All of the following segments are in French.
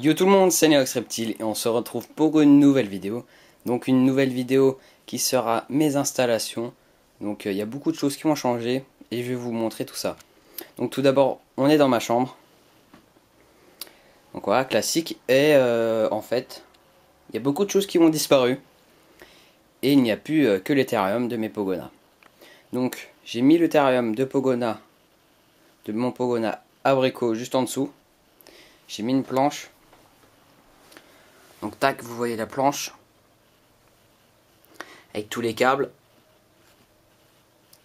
Yo tout le monde, c'est Neox Reptile et on se retrouve pour une nouvelle vidéo. Donc une nouvelle vidéo qui sera mes installations. Donc il y a beaucoup de choses qui ont changé et je vais vous montrer tout ça. Donc tout d'abord, on est dans ma chambre. Donc voilà, classique. Et en fait, il y a beaucoup de choses qui ont disparu. Et il n'y a plus que les terrariums de mes Pogona. Donc j'ai mis le terrarium de Pogona, de mon Pogona abricot juste en dessous. J'ai mis une planche. Donc tac, vous voyez la planche avec tous les câbles.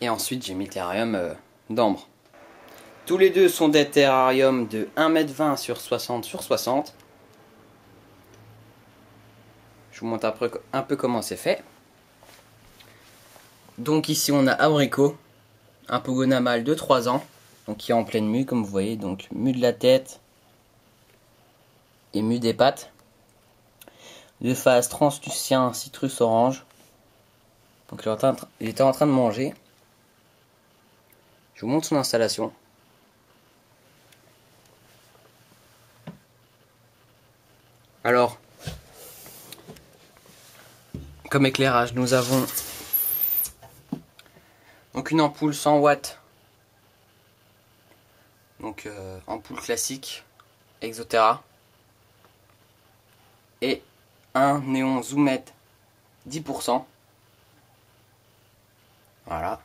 Et ensuite j'ai mis le terrarium d'ambre. Tous les deux sont des terrariums de 1,20 m sur 60 sur 60. Je vous montre un peu comment c'est fait. Donc ici on a abricot, un Pogona mâle de 3 ans, donc qui est en pleine mue comme vous voyez, donc mue de la tête et mue des pattes. De face translucien citrus orange. Donc il était en train de manger. Je vous montre son installation. Alors, comme éclairage, nous avons donc une ampoule 100 watts. Donc ampoule classique Exoterra. Et un néon Zoomet 10%. Voilà.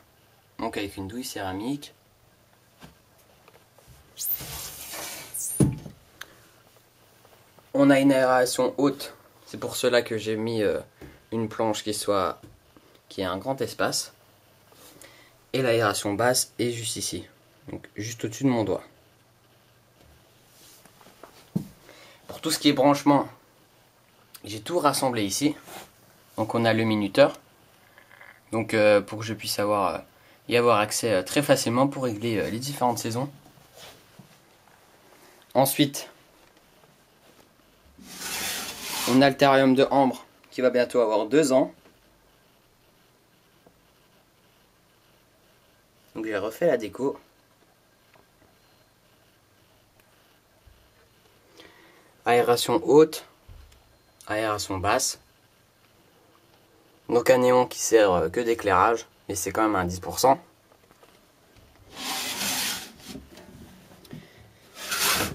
Donc avec une douille céramique. On a une aération haute. C'est pour cela que j'ai mis une planche qui ait un grand espace. Et l'aération basse est juste ici. Donc juste au-dessus de mon doigt. Pour tout ce qui est branchement, j'ai tout rassemblé ici. Donc on a le minuteur. Donc pour que je puisse y avoir accès très facilement pour régler les différentes saisons. Ensuite, on a le terrarium de ambre qui va bientôt avoir 2 ans. Donc j'ai refait la déco. Aération haute, aération basse. Donc un néon qui sert que d'éclairage, mais c'est quand même un 10%.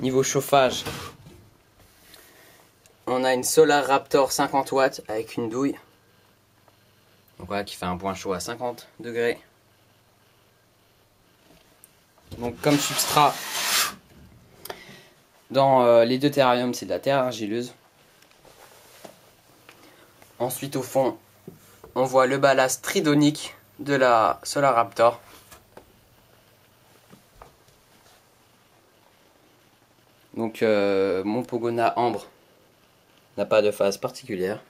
Niveau chauffage, on a une Solar Raptor 50 watts avec une douille. Donc voilà, qui fait un point chaud à 50 degrés. Donc comme substrat, dans les deux terrariums, c'est de la terre argileuse. Ensuite au fond, on voit le ballast tridonique de la Solar Raptor. Donc mon Pogona ambre n'a pas de phase particulière.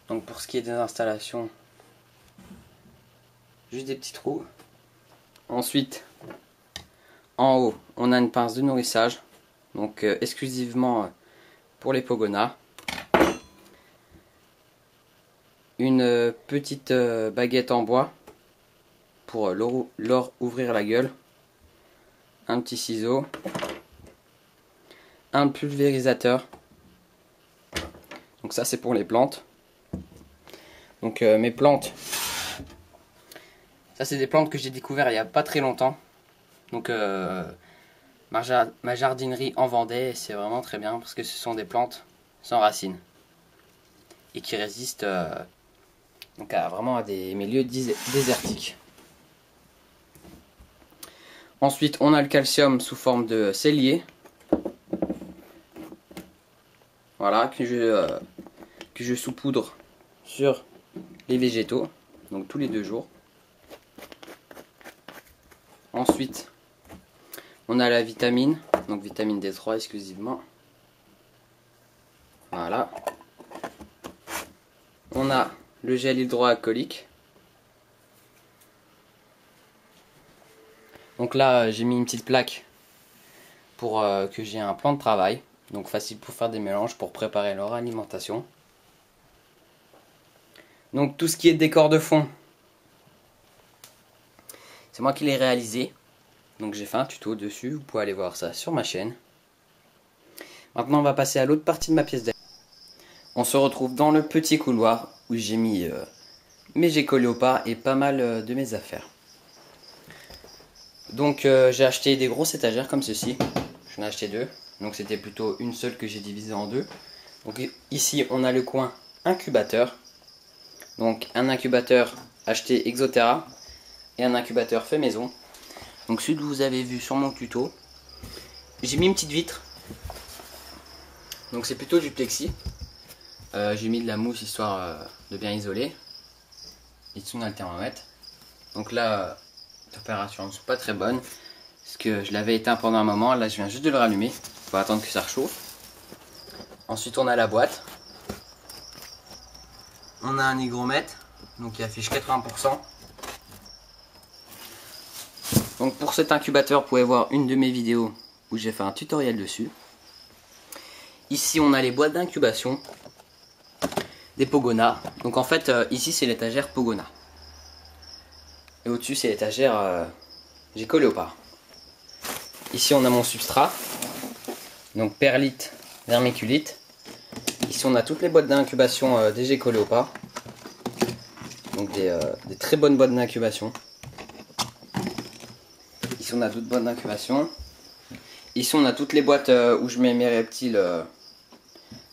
Donc pour ce qui est des installations, juste des petits trous. Ensuite, en haut, on a une pince de nourrissage, donc exclusivement pour les Pogona. Une petite baguette en bois pour leur ouvrir la gueule. Un petit ciseau. Un pulvérisateur. Donc ça c'est pour les plantes. Donc mes plantes. Ça c'est des plantes que j'ai découvert il n'y a pas très longtemps. Donc ma jardinerie en vendait, c'est vraiment très bien parce que ce sont des plantes sans racines et qui résistent donc vraiment à des milieux désertiques. Ensuite on a le calcium sous forme de cellier, voilà, que je saupoudre sur les végétaux, donc tous les 2 jours. Ensuite, on a la vitamine, donc vitamine D3 exclusivement. Voilà. On a le gel hydroalcoolique. Donc là, j'ai mis une petite plaque pour que j'ai un plan de travail. Donc facile pour faire des mélanges, pour préparer leur alimentation. Donc tout ce qui est décor de fond, c'est moi qui l'ai réalisé. Donc j'ai fait un tuto dessus, vous pouvez aller voir ça sur ma chaîne. Maintenant on va passer à l'autre partie de ma pièce d'air. On se retrouve dans le petit couloir où j'ai mis mes Gecko Léopard et pas mal de mes affaires. Donc j'ai acheté des grosses étagères comme ceci. J'en ai acheté 2. Donc c'était plutôt une seule que j'ai divisée en 2. Donc ici on a le coin incubateur. Donc un incubateur acheté Exoterra et un incubateur fait maison. Donc celui que vous avez vu sur mon tuto. J'ai mis une petite vitre. Donc c'est plutôt du plexi. J'ai mis de la mousse histoire de bien isoler. Ici on a le thermomètre. Donc là, les températures ne sont pas très bonnes. Parce que je l'avais éteint pendant un moment. Là je viens juste de le rallumer. Il faut attendre que ça réchauffe. Ensuite on a la boîte. On a un hygromètre. Donc il affiche 80%. Donc pour cet incubateur, vous pouvez voir une de mes vidéos où j'ai fait un tutoriel dessus. Ici on a les boîtes d'incubation des Pogona. Donc en fait ici c'est l'étagère Pogona. Et au-dessus c'est l'étagère Gecko Léopard. Ici on a mon substrat. Donc perlite, vermiculite. Ici on a toutes les boîtes d'incubation des Gecko Léopard. Donc des très bonnes boîtes d'incubation. Ici on a d'autres boîtes d'incubation. Ici on a toutes les boîtes où je mets mes reptiles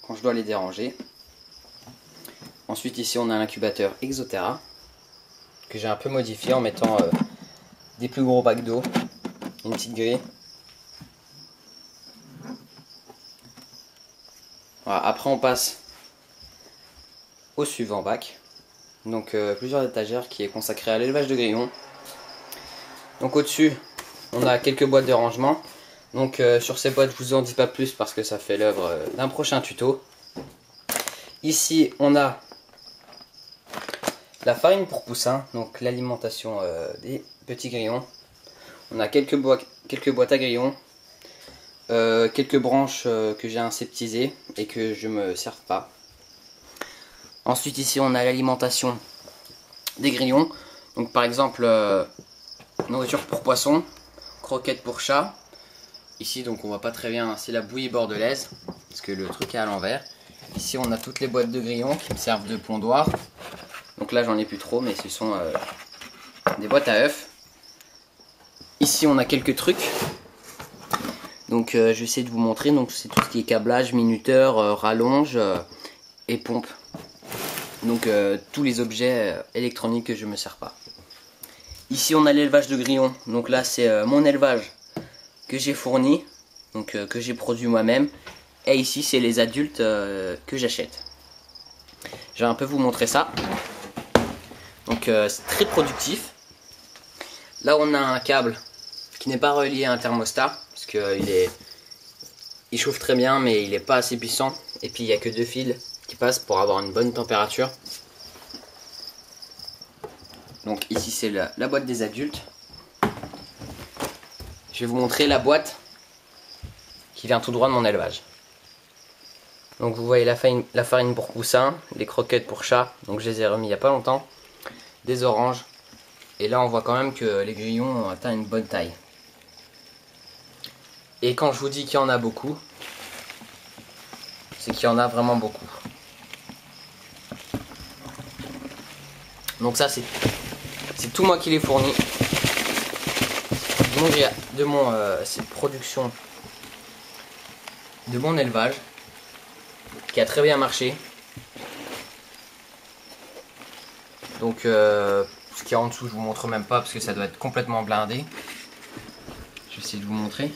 quand je dois les déranger. Ensuite ici on a l'incubateur Exoterra que j'ai un peu modifié en mettant des plus gros bacs d'eau, une petite grille. Voilà, après on passe au suivant bac. Donc plusieurs étagères qui est consacré à l'élevage de grillons. Donc au-dessus on a quelques boîtes de rangement. Donc sur ces boîtes je vous en dis pas plus parce que ça fait l'œuvre d'un prochain tuto. Ici on a la farine pour poussins, donc l'alimentation des petits grillons. On a quelques boîtes à grillons, quelques branches que j'ai inseptisées et que je me sers pas. Ensuite ici on a l'alimentation des grillons. Donc par exemple nourriture pour poisson, croquettes pour chat. Ici donc on voit pas très bien, c'est la bouillie bordelaise parce que le truc est à l'envers. Ici on a toutes les boîtes de grillons qui me servent de pondoir. Donc là j'en ai plus trop mais ce sont des boîtes à œufs. Ici on a quelques trucs. Donc je vais essayer de vous montrer. Donc c'est tout ce qui est câblage, minuteur, rallonge et pompe. Donc tous les objets électroniques que je me sers pas. Ici on a l'élevage de grillons. Donc là c'est mon élevage que j'ai fourni, donc que j'ai produit moi-même. Et ici c'est les adultes que j'achète. Je vais un peu vous montrer ça. Donc c'est très productif. Là on a un câble qui n'est pas relié à un thermostat parce que il chauffe très bien mais il n'est pas assez puissant. Et puis il n'y a que 2 fils qui passent pour avoir une bonne température. Donc ici c'est la boîte des adultes. Je vais vous montrer la boîte qui vient tout droit de mon élevage. Donc vous voyez la farine pour poussins, les croquettes pour chat, donc je les ai remis il n'y a pas longtemps, des oranges, et là on voit quand même que les grillons ont atteint une bonne taille. Et quand je vous dis qu'il y en a beaucoup, c'est qu'il y en a vraiment beaucoup. Donc ça c'est tout moi qui l'ai fourni. Donc de mon production de mon élevage qui a très bien marché. Donc ce qui est en dessous je vous montre même pas parce que ça doit être complètement blindé. Je vais essayer de vous montrer.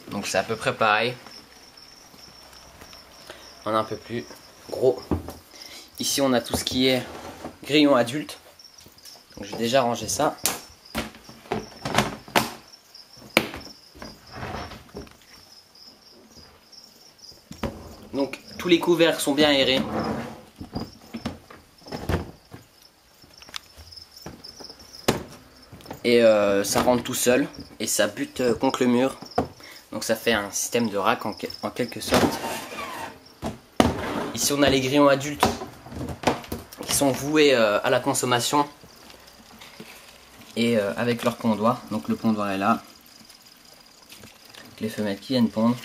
Donc c'est à peu près pareil. On a un peu plus gros. Ici on a tout ce qui est grillon adulte. Donc j'ai déjà rangé ça. Donc tous les couverts sont bien aérés. Et ça rentre tout seul et ça bute contre le mur. Donc ça fait un système de rack en quelque sorte. Ici on a les grillons adultes qui sont voués à la consommation. et avec leur pondoir. Donc le pondoir est là, les femelles qui viennent pondre,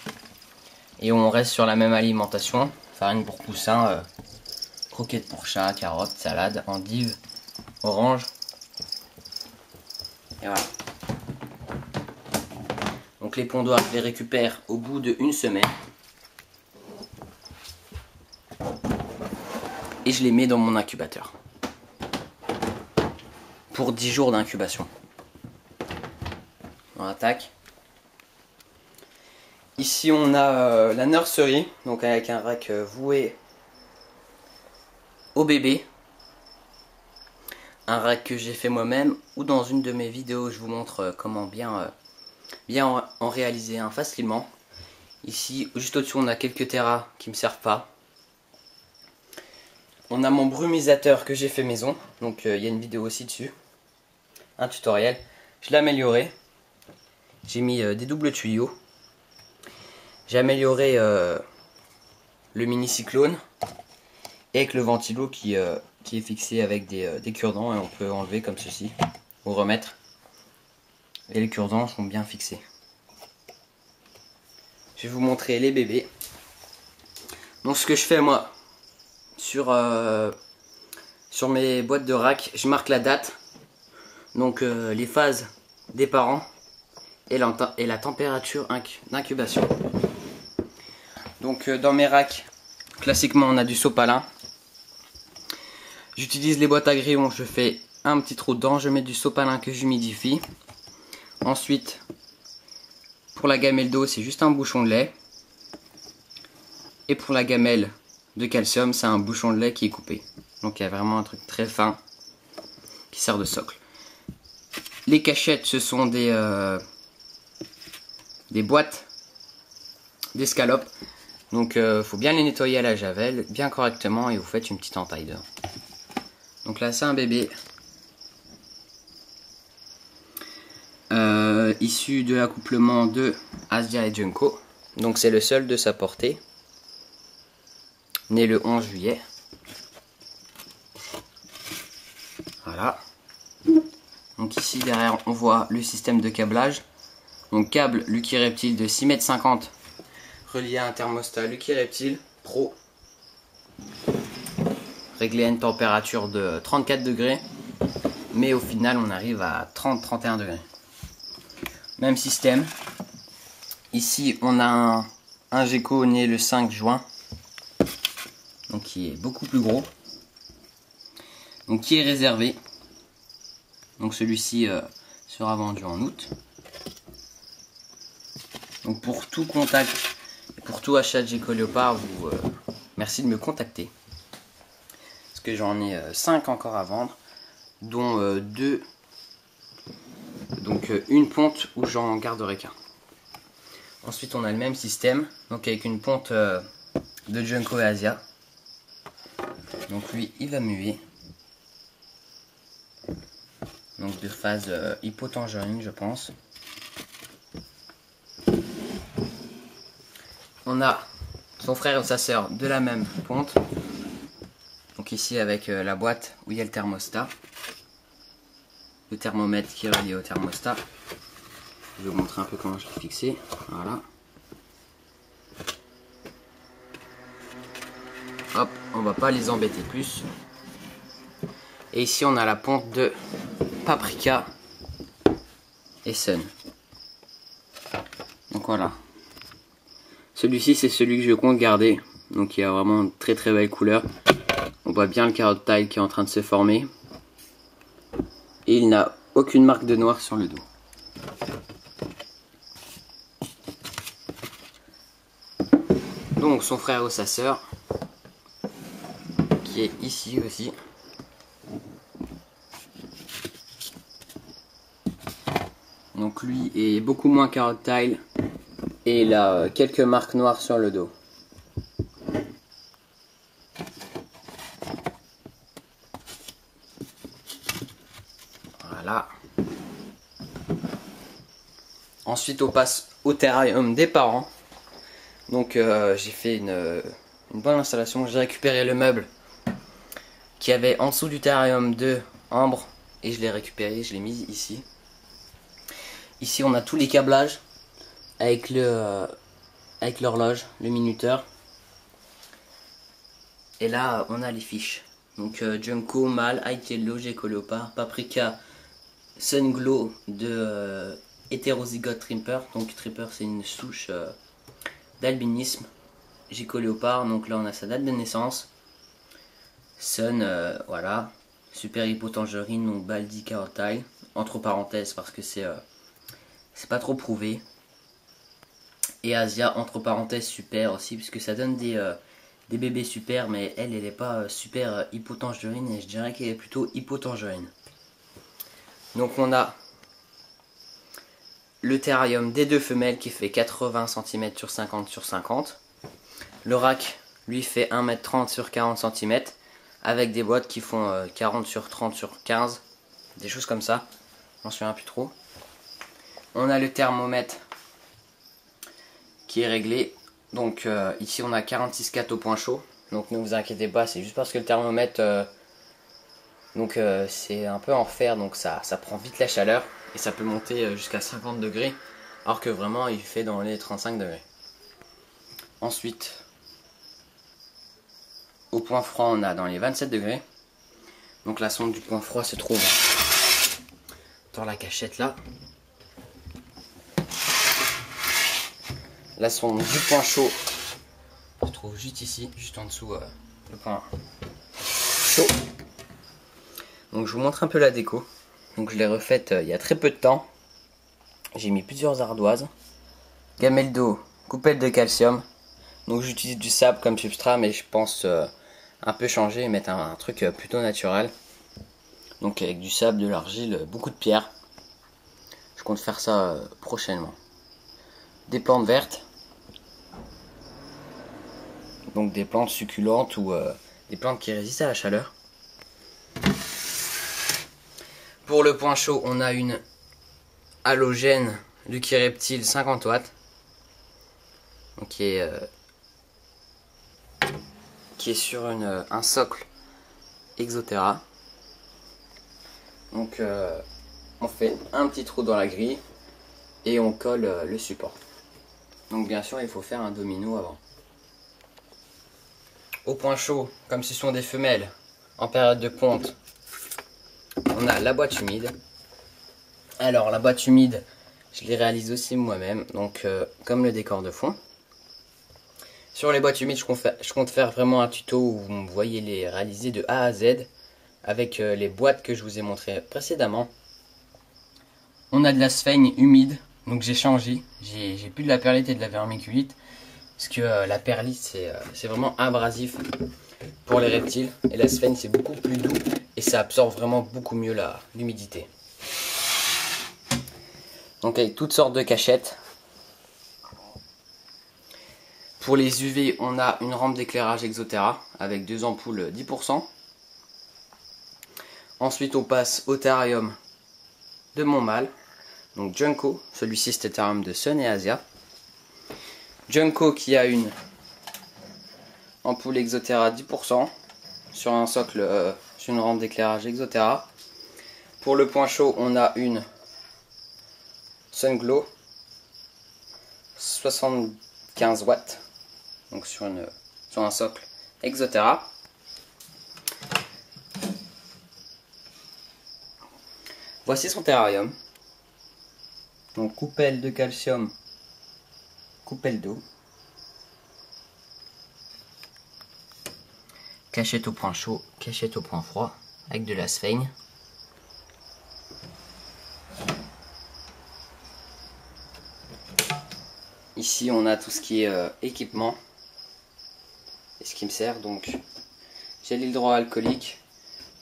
et on reste sur la même alimentation, farine pour poussins, croquettes pour chat, carottes, salade, endives, orange, et voilà. Donc les pondoirs, je les récupère au bout d'une semaine et je les mets dans mon incubateur pour 10 jours d'incubation. On attaque. Ici on a la nursery, donc avec un rack voué au bébé. Un rack que j'ai fait moi-même, ou dans une de mes vidéos je vous montre comment bien en réaliser un facilement. Ici juste au-dessus on a quelques terras qui me servent pas. On a mon brumisateur que j'ai fait maison, donc il y a une vidéo aussi dessus, un tutoriel. Je l'ai amélioré, j'ai mis des doubles tuyaux. J'ai amélioré le mini cyclone et avec le ventilo qui est fixé avec des cure-dents, et on peut enlever comme ceci ou remettre. Et les cure-dents sont bien fixés. Je vais vous montrer les bébés. Donc ce que je fais moi sur mes boîtes de rack, je marque la date, donc les phases des parents et la température d'incubation. Donc dans mes racks, classiquement on a du sopalin. J'utilise les boîtes à grillons, je fais un petit trou dedans, je mets du sopalin que j'humidifie. Ensuite, pour la gamelle d'eau, c'est juste un bouchon de lait. Et pour la gamelle de calcium, c'est un bouchon de lait qui est coupé. Donc il y a vraiment un truc très fin qui sert de socle. Les cachettes, ce sont des boîtes d'escalopes. Donc faut bien les nettoyer à la javel, bien correctement, et vous faites une petite entaille dedans. Donc là c'est un bébé issu de l'accouplement de Asia et Junko. Donc c'est le seul de sa portée. Né le 11 juillet. Voilà. Donc ici derrière on voit le système de câblage. Donc câble Lucky Reptile de 6,50 m relié à un thermostat Lucky Reptile Pro, réglé à une température de 34 degrés, mais au final on arrive à 30-31 degrés. Même système. Ici on a un gecko né le 5 juin, donc qui est beaucoup plus gros, donc qui est réservé. Donc celui-ci sera vendu en août. Donc pour tout contact, pour tout achat de gecko léopard, merci de me contacter. Parce que j'en ai 5 encore à vendre, dont 2, donc une ponte où j'en garderai qu'un. Ensuite on a le même système, donc avec une ponte de Junko et Asia. Donc lui il va muer. Donc de phase hypotangerine je pense. On a son frère et sa sœur de la même ponte. Donc ici avec la boîte où il y a le thermostat. Le thermomètre qui est relié au thermostat. Je vais vous montrer un peu comment je l'ai fixé. Voilà. Hop, on va pas les embêter plus. Et ici on a la ponte de Paprika et Sun. Donc voilà. Celui-ci c'est celui que je compte garder. Donc il a vraiment une très belle couleur. On voit bien le carotte taille qui est en train de se former. Et il n'a aucune marque de noir sur le dos. Donc son frère ou sa sœur, qui est ici aussi. Donc lui est beaucoup moins carotte taille et il a quelques marques noires sur le dos. Voilà. Ensuite on passe au terrarium des parents. Donc j'ai fait une bonne installation. J'ai récupéré le meuble qui avait en dessous du terrarium de Ambre et je l'ai récupéré, je l'ai mis ici. Ici on a tous les câblages avec l'horloge, le minuteur. Et là on a les fiches. Donc Junko, Mal, High Yellow, Gecko Leopard, Paprika, Sun Glow de Heterozygote Tripper. Donc Tripper c'est une souche d'albinisme. Gecko Leopard, donc là on a sa date de naissance. Sun, voilà. Super Hippotangerine, donc Baldi Carotile. Entre parenthèses parce que c'est pas trop prouvé. Et Asia, entre parenthèses, super aussi, puisque ça donne des bébés super, mais elle n'est pas super Hippotangerine, et je dirais qu'elle est plutôt Hippotangerine. Donc on a le terrarium des deux femelles qui fait 80 cm sur 50 sur 50. Le rack, lui, fait 1m30 sur 40 cm, avec des boîtes qui font 40 sur 30 sur 15, des choses comme ça, je m'en souviens plus trop. On a le thermomètre qui est réglé, donc ici on a 46,4 au point chaud, donc ne vous inquiétez pas, c'est juste parce que le thermomètre, c'est un peu en fer, donc ça prend vite la chaleur, et ça peut monter jusqu'à 50 degrés, alors que vraiment il fait dans les 35 degrés. Ensuite, au point froid, on a dans les 27 degrés. Donc la sonde du point froid se trouve dans la cachette là. La sonde du point chaud se trouve juste ici, juste en dessous le point chaud. Donc je vous montre un peu la déco. Donc je l'ai refaite il y a très peu de temps. J'ai mis plusieurs ardoises, gamelle d'eau, coupelle de calcium. Donc j'utilise du sable comme substrat, mais je pense un peu changer et mettre un truc plutôt naturel. Donc avec du sable, de l'argile, beaucoup de pierres. Je compte faire ça prochainement. Des plantes vertes. Donc des plantes succulentes ou des plantes qui résistent à la chaleur. Pour le point chaud, on a une halogène Lucky Reptile 50 watts. Donc qui est sur un socle Exoterra. Donc on fait un petit trou dans la grille et on colle le support. Donc bien sûr il faut faire un domino avant. Au point chaud, comme ce sont des femelles en période de ponte, on a la boîte humide. Alors la boîte humide, je l'ai réalise aussi moi-même, donc comme le décor de fond. Sur les boîtes humides, je compte faire vraiment un tuto où vous me voyez les réaliser de A à Z avec les boîtes que je vous ai montrées précédemment. On a de la sphaigne humide, donc j'ai changé. J'ai plus de la perlite et de la vermiculite parce que la perlite c'est vraiment abrasif pour les reptiles et la sphaigne c'est beaucoup plus doux et ça absorbe vraiment beaucoup mieux l'humidité. Donc avec toutes sortes de cachettes. Pour les UV, on a une rampe d'éclairage Exoterra avec 2 ampoules 10%. Ensuite, on passe au terrarium de mon mâle. Donc Junko, celui-ci c'était le terrarium de Sun et Asia. Junko qui a une ampoule Exoterra 10% sur un socle, sur une rampe d'éclairage Exoterra. Pour le point chaud, on a une Sun Glow 75 watts. Donc sur un socle Exoterra. Voici son terrarium. Donc coupelle de calcium, coupelle d'eau. Cachette au point chaud, cachette au point froid, avec de la sphaigne. Ici on a tout ce qui est équipement. Et ce qui me sert, donc j'ai l'hydroalcoolique.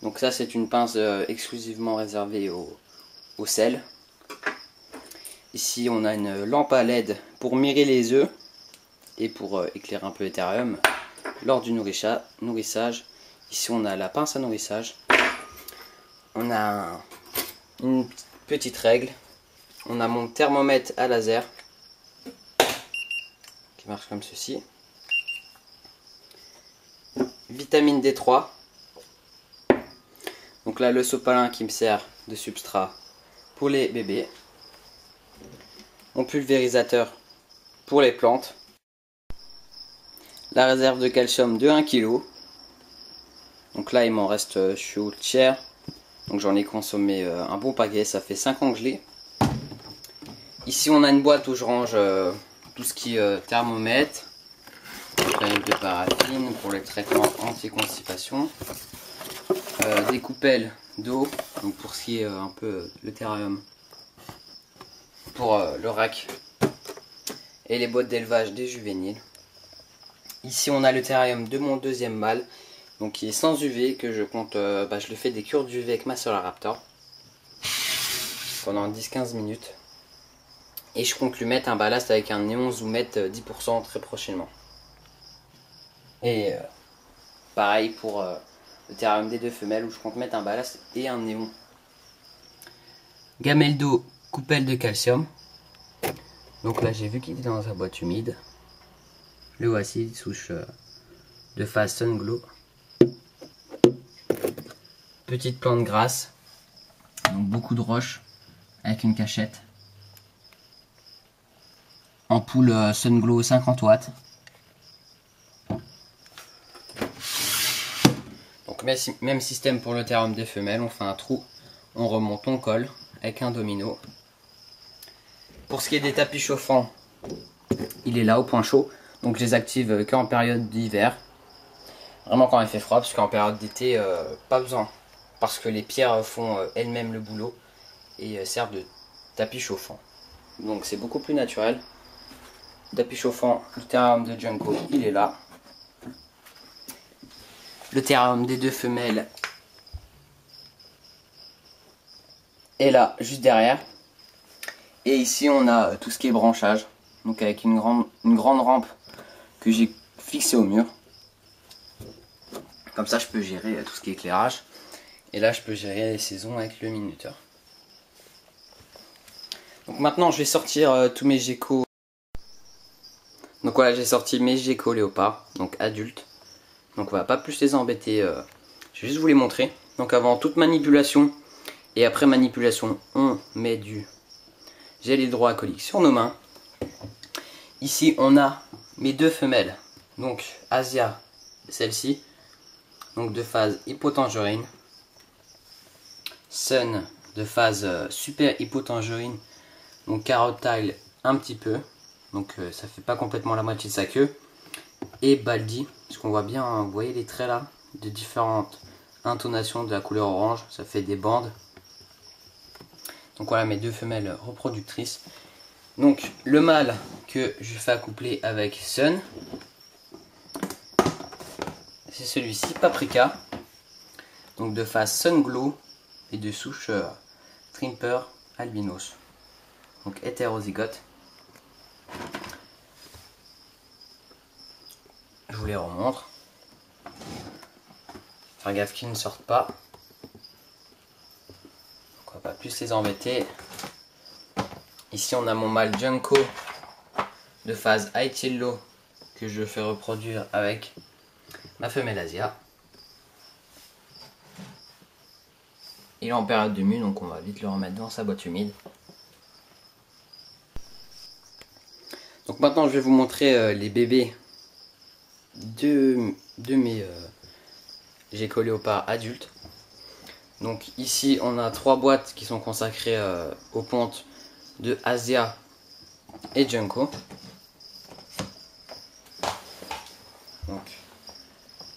Donc ça c'est une pince exclusivement réservée au sel. Ici on a une lampe à LED pour mirer les œufs et pour éclairer un peu les terrariums lors du nourrissage. Ici on a la pince à nourrissage. On a une petite règle. On a mon thermomètre à laser qui marche comme ceci. Vitamine D3. Donc Donc là le sopalin qui me sert de substrat pour les bébés. Mon pulvérisateur pour les plantes. La réserve de calcium de 1 kg. Donc là il m'en reste, je suis au tiers. Donc j'en ai consommé un bon paquet, ça fait 5 ans que je l'ai. Ici on a une boîte où je range tout ce qui est thermomètre, feuilles de paraffine pour les traitements anti-constipation, des coupelles d'eau, donc pour ce qui est un peu le terrarium, pour le rack, et les boîtes d'élevage des juvéniles. Ici on a le terrarium de mon deuxième mâle, donc qui est sans UV, que je compte, je le fais des cures d'UV avec ma Solaraptor pendant 10-15 minutes. Et je compte lui mettre un ballast avec un néon zoomette 10% très prochainement. Et pareil pour le terrarium des 2 femelles où je compte mettre un ballast et un néon. Gamelle d'eau, coupelle de calcium. Donc là j'ai vu qu'il était dans sa boîte humide. Le voici, souche de phase Sun Glow. Petite plante grasse. Donc beaucoup de roches avec une cachette. Ampoule Sun Glow 50 watts. Donc même système pour le terrarium des femelles, on fait un trou, on remonte, on colle avec un domino. Pour ce qui est des tapis chauffants, il est là au point chaud. Donc je les active qu'en période d'hiver. Vraiment quand il fait froid, parce qu'en période d'été, pas besoin. Parce que les pierres font elles-mêmes le boulot et servent de tapis chauffant. Donc c'est beaucoup plus naturel. Tapis chauffant, le terrarium de Junko, il est là. Le terrarium des 2 femelles est là, juste derrière. Et ici on a tout ce qui est branchage. Donc avec une grande rampe que j'ai fixée au mur. Comme ça je peux gérer tout ce qui est éclairage. Et là je peux gérer les saisons avec le minuteur. Donc maintenant je vais sortir tous mes geckos. Donc voilà, j'ai sorti mes geckos léopards, donc adultes. Donc on va pas plus les embêter, je vais juste vous les montrer. Donc avant toute manipulation et après manipulation, on met du gel hydroalcoolique sur nos mains. Ici on a mes 2 femelles, donc Asia, celle-ci, donc de phase hypotangerine. Sun de phase super hypotangerine, donc carotte taille un petit peu, donc ça fait pas complètement la moitié de sa queue. Et Baldi, parce qu'on voit bien, vous voyez les traits là, de différentes intonations de la couleur orange, ça fait des bandes. Donc voilà mes 2 femelles reproductrices. Donc le mâle que je fais accoupler avec Sun, c'est celui-ci, Paprika, donc de phase Sun Glow et de souche Trimper albinos, donc hétérozygote. Je vous les remontre. Faire gaffe qu'ils ne sortent pas. Donc on va pas plus les embêter. Ici on a mon mâle Junko de phase High Yellow que je fais reproduire avec ma femelle Asia. Il est en période de mue, donc on va vite le remettre dans sa boîte humide. Donc maintenant je vais vous montrer les bébés de mes geckos léopards adultes. Donc ici on a 3 boîtes qui sont consacrées aux pontes de Asia et Junko. Donc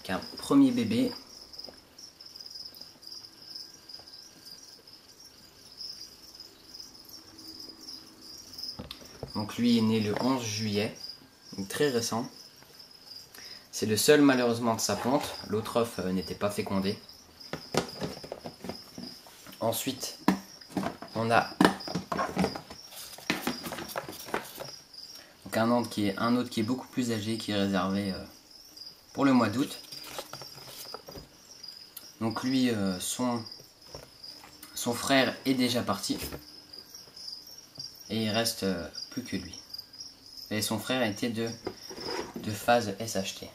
un premier bébé. Donc lui est né le 11 juillet, donc très récent. C'est le seul malheureusement de sa ponte, l'autre œuf n'était pas fécondé. Ensuite, on a donc un autre qui est beaucoup plus âgé, qui est réservé pour le mois d'août. Donc lui, son frère est déjà parti. Et il reste plus que lui. Et son frère était de phase SHT.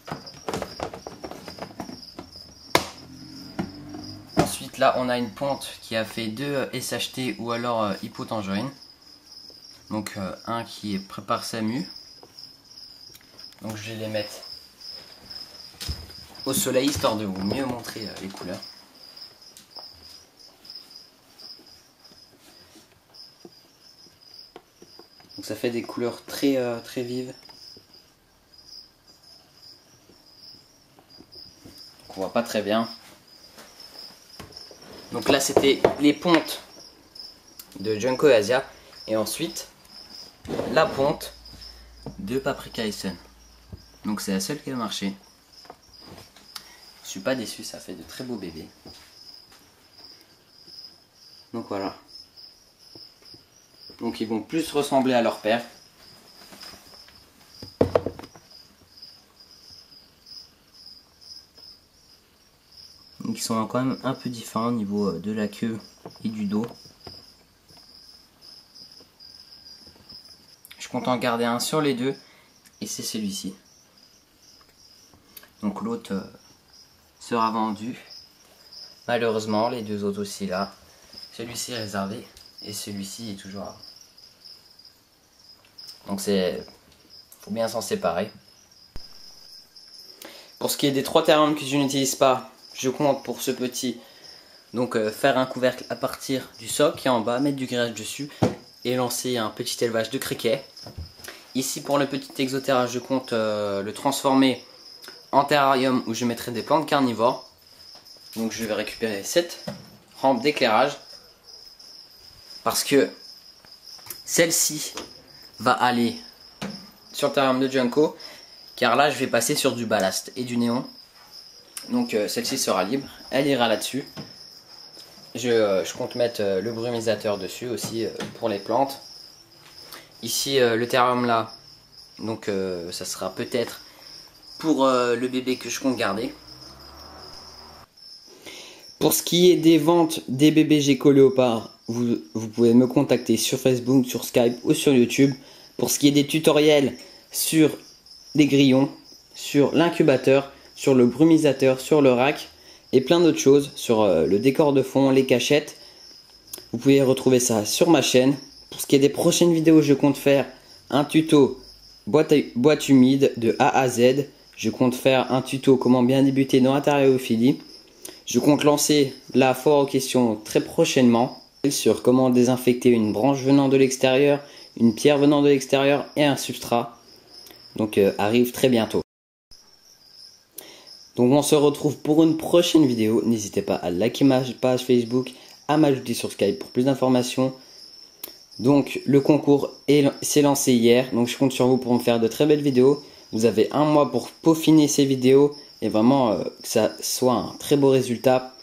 Ensuite Ensuite là on a une ponte qui a fait 2 SHT ou alors Hippotangerine. Donc un qui prépare sa mue. Donc je vais les mettre au soleil histoire de vous mieux montrer les couleurs. Donc ça fait des couleurs très vives. Donc on voit pas très bien. Donc là c'était les pontes de Junko et Asia. Et ensuite la ponte de Paprika et Sun. Donc c'est la seule qui a marché. Je suis pas déçu, ça fait de très beaux bébés. Donc voilà. Donc ils vont plus ressembler à leur père. Donc ils sont quand même un peu différents au niveau de la queue et du dos. Je compte en garder un sur les deux et c'est celui-ci. Donc l'autre sera vendu. Malheureusement les deux autres aussi là. Celui-ci est réservé et celui-ci est toujours là. Donc faut bien s'en séparer. Pour ce qui est des 3 terrariums que je n'utilise pas, je compte pour ce petit donc faire un couvercle à partir du soc qui est en bas, mettre du grillage dessus et lancer un petit élevage de criquets. Ici pour le petit Exoterra, je compte le transformer en terrarium où je mettrai des plantes carnivores. Donc je vais récupérer cette rampe d'éclairage parce que celle-ci va aller sur le terrarium de Junko, car là je vais passer sur du ballast et du néon. Donc celle-ci sera libre, elle ira là-dessus. Je compte mettre le brumisateur dessus aussi pour les plantes. Ici le terrarium là, donc ça sera peut-être pour le bébé que je compte garder. Pour ce qui est des ventes des bébés Gecko Léopard, vous pouvez me contacter sur Facebook, sur Skype ou sur YouTube. Pour ce qui est des tutoriels sur les grillons, sur l'incubateur, sur le brumisateur, sur le rack et plein d'autres choses, sur le décor de fond, les cachettes, vous pouvez retrouver ça sur ma chaîne. Pour ce qui est des prochaines vidéos, je compte faire un tuto boîte humide de A à Z. Je compte faire un tuto comment bien débuter dans la terrariophilie. Je compte lancer la foire aux questions très prochainement sur comment désinfecter une branche venant de l'extérieur, une pierre venant de l'extérieur et un substrat. Donc arrive très bientôt. Donc on se retrouve pour une prochaine vidéo. N'hésitez pas à liker ma page Facebook, à m'ajouter sur Skype pour plus d'informations. Donc le concours s'est lancé hier. Donc je compte sur vous pour me faire de très belles vidéos. Vous avez un mois pour peaufiner ces vidéos et vraiment que ça soit un très beau résultat.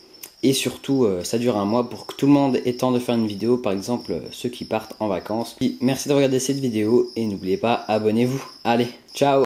Et surtout ça dure un mois pour que tout le monde ait temps de faire une vidéo. Par exemple ceux qui partent en vacances. Merci de regarder cette vidéo et n'oubliez pas, abonnez-vous. Allez, ciao!